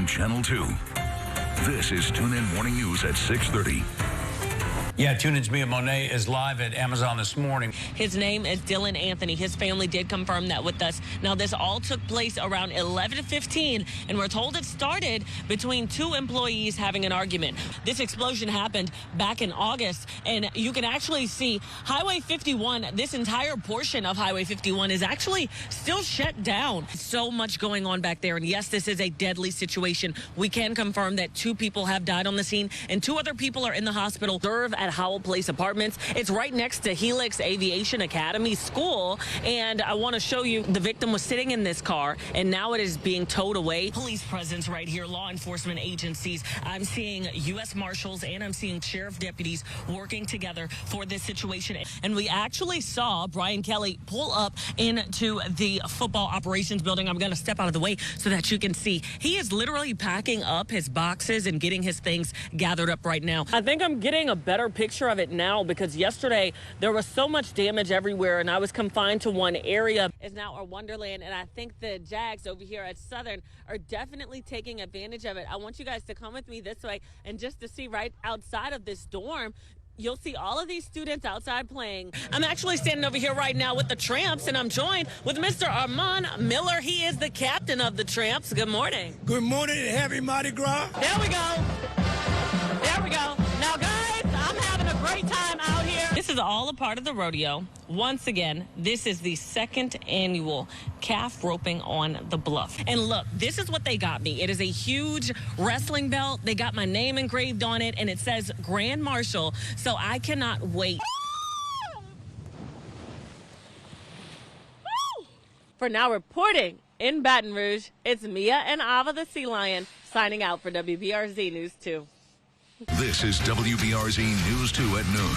on Channel 2. This is Tune In Morning News at 6:30. Yeah, Tune In's Mia Monet is live at Amazon this morning. His name is Dylan Anthony. His family did confirm that with us. Now, this all took place around 11:15, and we're told it started between two employees having an argument. This explosion happened back in August, and you can actually see Highway 51, this entire portion of Highway 51 is actually still shut down. So much going on back there, and yes, this is a deadly situation. We can confirm that 2 people have died on the scene, and 2 other people are in the hospital. Serve at Howell Place Apartments. It's right next to Helix Aviation Academy School, and I want to show you the victim was sitting in this car, and now it is being towed away. Police presence right here, law enforcement agencies. I'm seeing U.S. Marshals and I'm seeing sheriff deputies working together for this situation. And we actually saw Brian Kelly pull up into the football operations building. I'm going to step out of the way so that you can see. He is literally packing up his boxes and getting his things gathered up right now. I think I'm getting a better picture of it now because yesterday there was so much damage everywhere and I was confined to one area. It's now our Wonderland, and I think the Jags over here at Southern are definitely taking advantage of it. I want you guys to come with me this way, and just to see right outside of this dorm, you'll see all of these students outside playing. I'm actually standing over here right now with the Tramps, and I'm joined with Mr. Armand Miller. He is the captain of the Tramps. Good morning. Good morning and happy Mardi Gras. There we go. There we go. Now, guys, I'm having a great time out here. This is all a part of the rodeo. Once again, this is the 2nd annual calf roping on the bluff. And look, this is what they got me. It is a huge wrestling belt. They got my name engraved on it, and it says Grand Marshal, so I cannot wait. For now, reporting in Baton Rouge, it's Mia and Ava the Sea Lion signing out for WBRZ News 2. This is WBRZ News 2 at noon.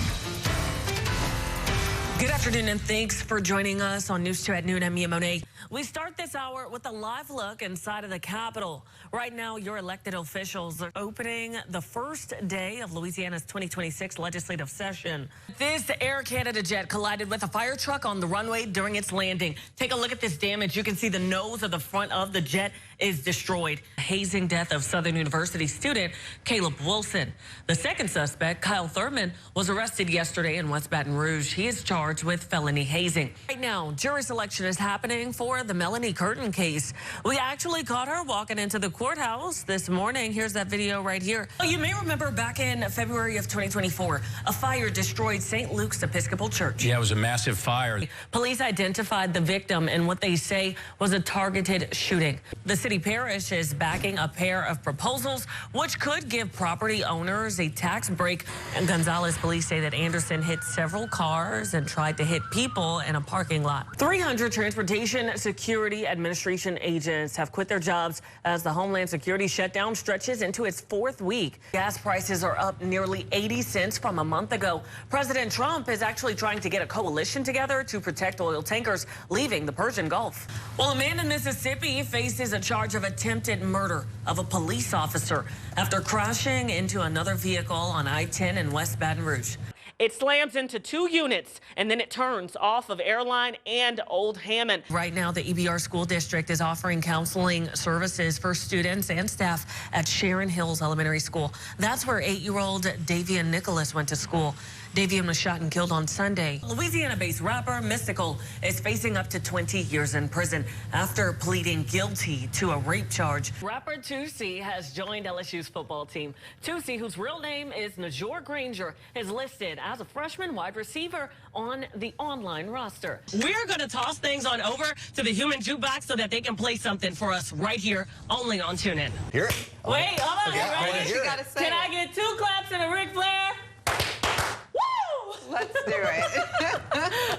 Good afternoon, and thanks for joining us on News 2 at noon. I'm Mia Monet. We start this hour with a live look inside of the Capitol. Right now, your elected officials are opening the first day of Louisiana's 2026 legislative session. This Air Canada jet collided with a fire truck on the runway during its landing. Take a look at this damage. You can see the nose of the front of the jet is destroyed. Hazing death of Southern University student Caleb Wilson. The second suspect, Kyle Thurman, was arrested yesterday in West Baton Rouge. He is charged with felony hazing. Right now, jury selection is happening for the Melanie Curtin case. We actually caught her walking into the courthouse this morning. Here's that video right here. You may remember back in February of 2024, a fire destroyed St. Luke's Episcopal Church. Yeah, it was a massive fire. Police identified the victim in what they say was a targeted shooting. The city parish is backing a pair of proposals which could give property owners a tax break. And Gonzales police say that Anderson hit several cars and tried to hit people in a parking lot. 300 Transportation Security Administration agents have quit their jobs as the Homeland Security shutdown stretches into its 4th week. Gas prices are up nearly 80 cents from a month ago. President Trump is actually trying to get a coalition together to protect oil tankers leaving the Persian Gulf. Well, a man in Mississippi faces a charge of attempted murder of a police officer after crashing into another vehicle on I-10 in West Baton Rouge. It slams into 2 units, and then it turns off of Airline and Old Hammond. Right now, the EBR School District is offering counseling services for students and staff at Sharon Hills Elementary School. That's where 8-year-old Davian Nicholas went to school. Davian was shot and killed on Sunday. Louisiana-based rapper Mystical is facing up to 20 years in prison after pleading guilty to a rape charge. Rapper Tootsie has joined LSU's football team. Tootsie, whose real name is Najor Granger, is listed as a freshman wide receiver on the online roster. We're going to toss things on over to the human jukebox so that they can play something for us right here, only on TuneIn. Hear it. Wait, hold on. Okay, Ready? Can I get 2 claps and a Ric Flair? Let's do it.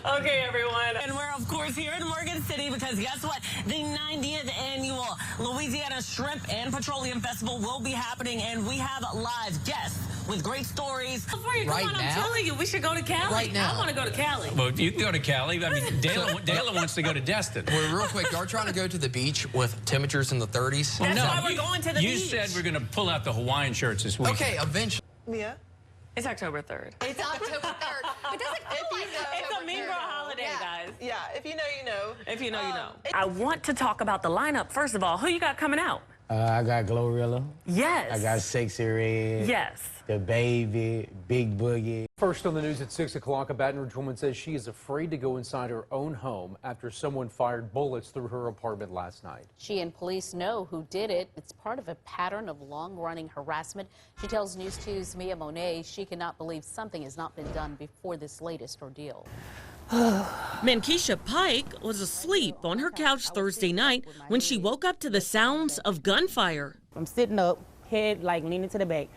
Okay, everyone. And we're, of course, here in Morgan City because guess what? The 90th annual Louisiana Shrimp and Petroleum Festival will be happening, and we have live guests with great stories. Before you come on, I'm telling you, we should go to Cali. Right now. I want to go to Cali. Well, you can go to Cali. I mean, Dayla wants to go to Destin. Well, real quick, y'all trying to go to the beach with temperatures in the 30s? That's why we're going to the beach. You said we're going to pull out the Hawaiian shirts this week. Okay, eventually. Mia? It's October 3rd. It's October 3rd. It doesn't feel like It's a mean girl holiday, guys. Yeah, if you know, you know. If you know, you know. I want to talk about the lineup. First of all, who you got coming out? I got Glorilla. Yes. I got Sexy Red. Yes. The Baby, Big Boogie. First on the news at 6 o'clock, a Baton Rouge woman says she is afraid to go inside her own home after someone fired bullets through her apartment last night. She and police know who did it. It's part of a pattern of long-running harassment. She tells News 2's Mia Monet she cannot believe something has not been done before this latest ordeal. Mankisha Pike was asleep on her couch Thursday night when she woke up to the sounds of gunfire. I'm sitting up, head like leaning to the back,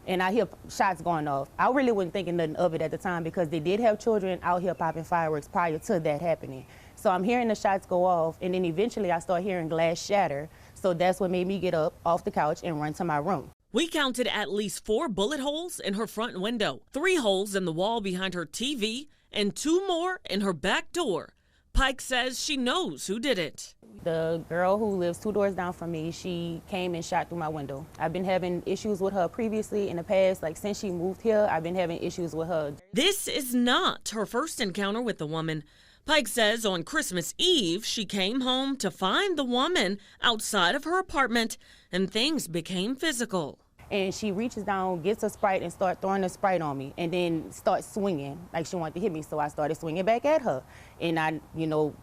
and I hear shots going off. I really wasn't thinking nothing of it at the time because they did have children out here popping fireworks prior to that happening. So I'm hearing the shots go off, and then eventually I start hearing glass shatter. So that's what made me get up off the couch and run to my room. We counted at least 4 bullet holes in her front window, 3 holes in the wall behind her TV, and 2 more in her back door. Pike says she knows who did it. The girl who lives 2 doors down from me, she came and shot through my window. I've been having issues with her previously in the past. Like since she moved here, I've been having issues with her. This is not her first encounter with the woman. Pike says on Christmas Eve, she came home to find the woman outside of her apartment and things became physical. And she reaches down, gets a Sprite, and starts throwing the Sprite on me, and then starts swinging like she wanted to hit me. So I started swinging back at her. And I,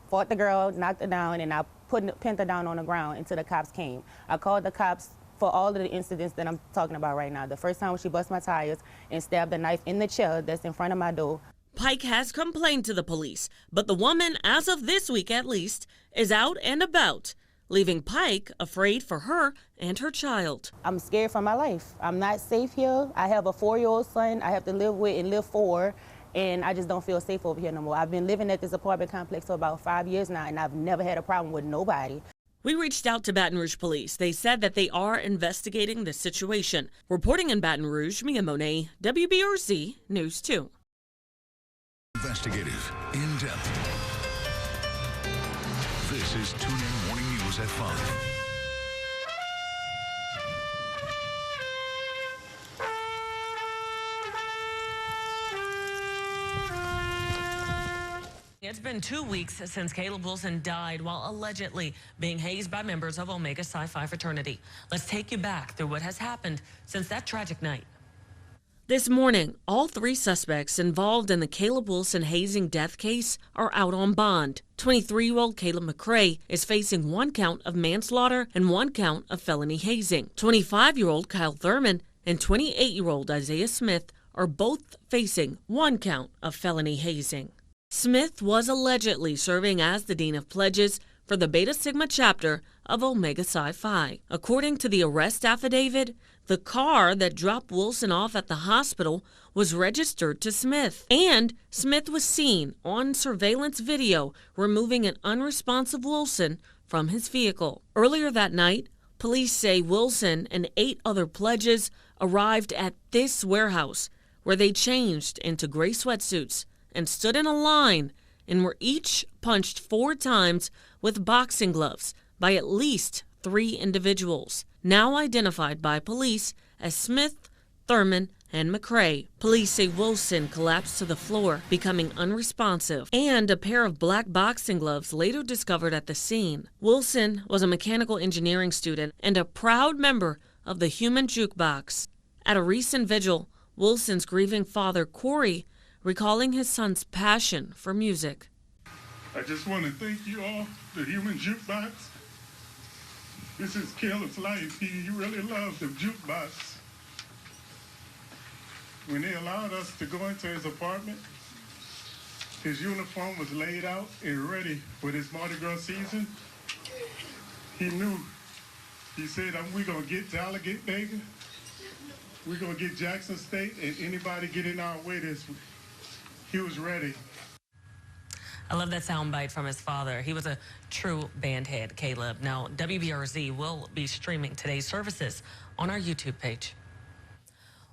fought the girl, knocked her down, and I pinned her down on the ground until the cops came. I called the cops for all of the incidents that I'm talking about right now. The first time when she bust my tires and stabbed a knife in the chair that's in front of my door. Pike has complained to the police, but the woman, as of this week at least, is out and about, leaving Pike afraid for her and her child. I'm scared for my life. I'm not safe here. I have a 4-year-old son I have to live with and live for, and I just don't feel safe over here no more. I've been living at this apartment complex for about 5 years now, and I've never had a problem with nobody. We reached out to Baton Rouge police. They said that they are investigating the situation. Reporting in Baton Rouge, Mia Monet, WBRZ News 2. Investigative, in-depth. This is Tune In Morning News at 5. It's been 2 weeks since Caleb Wilson died while allegedly being hazed by members of Omega Psi Phi fraternity. Let's take you back through what has happened since that tragic night. This morning, all 3 suspects involved in the Caleb Wilson hazing death case are out on bond. 23-year-old Caleb McCrae is facing 1 count of manslaughter and 1 count of felony hazing. 25-year-old Kyle Thurman and 28-year-old Isaiah Smith are both facing 1 count of felony hazing. Smith was allegedly serving as the Dean of Pledges for the Beta Sigma chapter of Omega Psi Phi. According to the arrest affidavit, the car that dropped Wilson off at the hospital was registered to Smith, and Smith was seen on surveillance video removing an unresponsive Wilson from his vehicle. Earlier that night, police say Wilson and 8 other pledges arrived at this warehouse where they changed into gray sweatsuits and stood in a line and were each punched 4 times with boxing gloves by at least 3 individuals, now identified by police as Smith, Thurman, and McCrae. Police say Wilson collapsed to the floor, becoming unresponsive, and a pair of black boxing gloves later discovered at the scene. Wilson was a mechanical engineering student and a proud member of the Human Jukebox. At a recent vigil, Wilson's grieving father, Corey, recalling his son's passion for music. I just want to thank you all, the Human Jukebox. This is Caleb's life. He really loved the jukebox. When they allowed us to go into his apartment, his uniform was laid out and ready for this Mardi Gras season. He knew. He said, we're going to get to Alligator. We're going to get Jackson State, and anybody get in our way this week. He was ready. I love that soundbite from his father. He was a true band head, Caleb. Now, WBRZ will be streaming today's services on our YouTube page.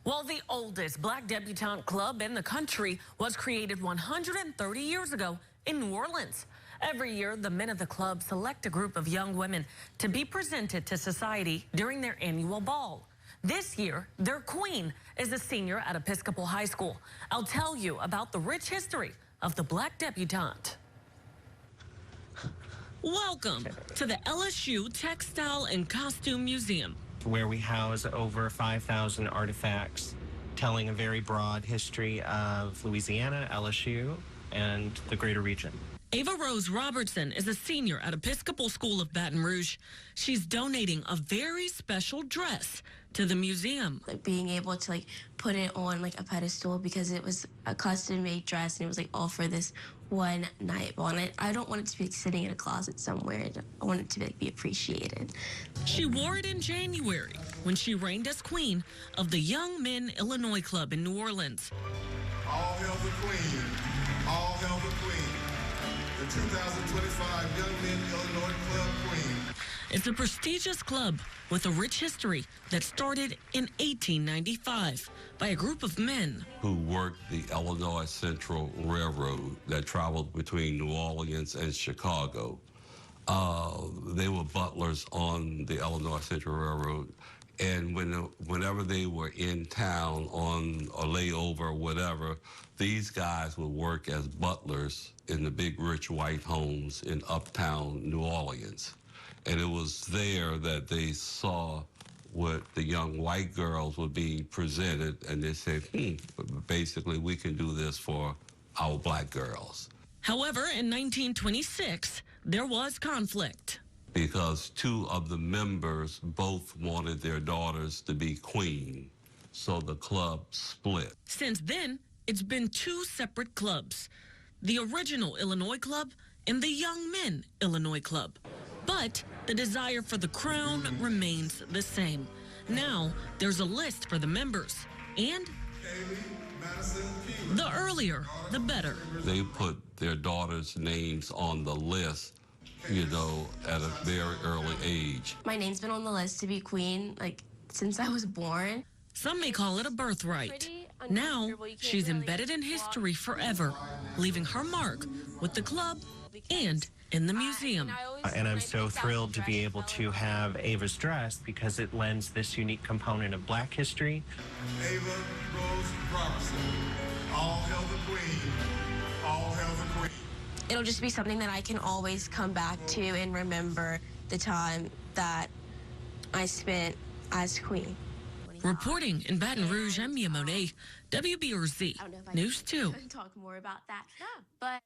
Well, the oldest Black Debutante club in the country was created 130 years ago in New Orleans. Every year, the men of the club select a group of young women to be presented to society during their annual ball. This year, their queen is a senior at Episcopal High School. I'll tell you about the rich history of the Black Debutante. Welcome to the LSU Textile and Costume Museum, where we house over 5,000 artifacts telling a very broad history of Louisiana, LSU, and the greater region. Ava Rose Robertson is a senior at Episcopal School of Baton Rouge. She's donating a very special dress to the museum. Being able to put it on a pedestal, because it was a custom-made dress and it was all for this one night. I don't want it to be sitting in a closet somewhere. I want it to be appreciated. She wore it in January when she reigned as queen of the Young Men Illinois Club in New Orleans. All hail the queen. All hail the queen. The 2025 Young Men Illinois Club Queen. It's a prestigious club with a rich history that started in 1895 by a group of men who worked the Illinois Central Railroad that traveled between New Orleans and Chicago. They were butlers on the Illinois Central Railroad, and whenever they were in town on a layover or whatever, these guys would work as butlers in the big rich white homes in uptown New Orleans. And it was there that they saw what the young white girls were being presented, and they said, basically we can do this for our black girls. However, in 1926, there was conflict. Because two of the members both wanted their daughters to be queen, so the club split. Since then, it's been two separate clubs, the original Illinois Club and the Young Men Illinois Club. But the desire for the crown remains the same. Now, there's a list for the members, and the earlier, the better. They put their daughters' names on the list, at a very early age. My name's been on the list to be queen, since I was born. Some may call it a birthright. Now, she's embedded in history forever, leaving her mark with the club and in the museum. And I'm so thrilled to be able to have Ava's dress because it lends this unique component of black history. Ava Rose Robertson. All hail the queen. All hail the queen. It'll just be something that I can always come back to and remember the time that I spent as queen. Reporting in Baton Rouge, I'm Monet, WBRZ News 2. Talk more about that, but.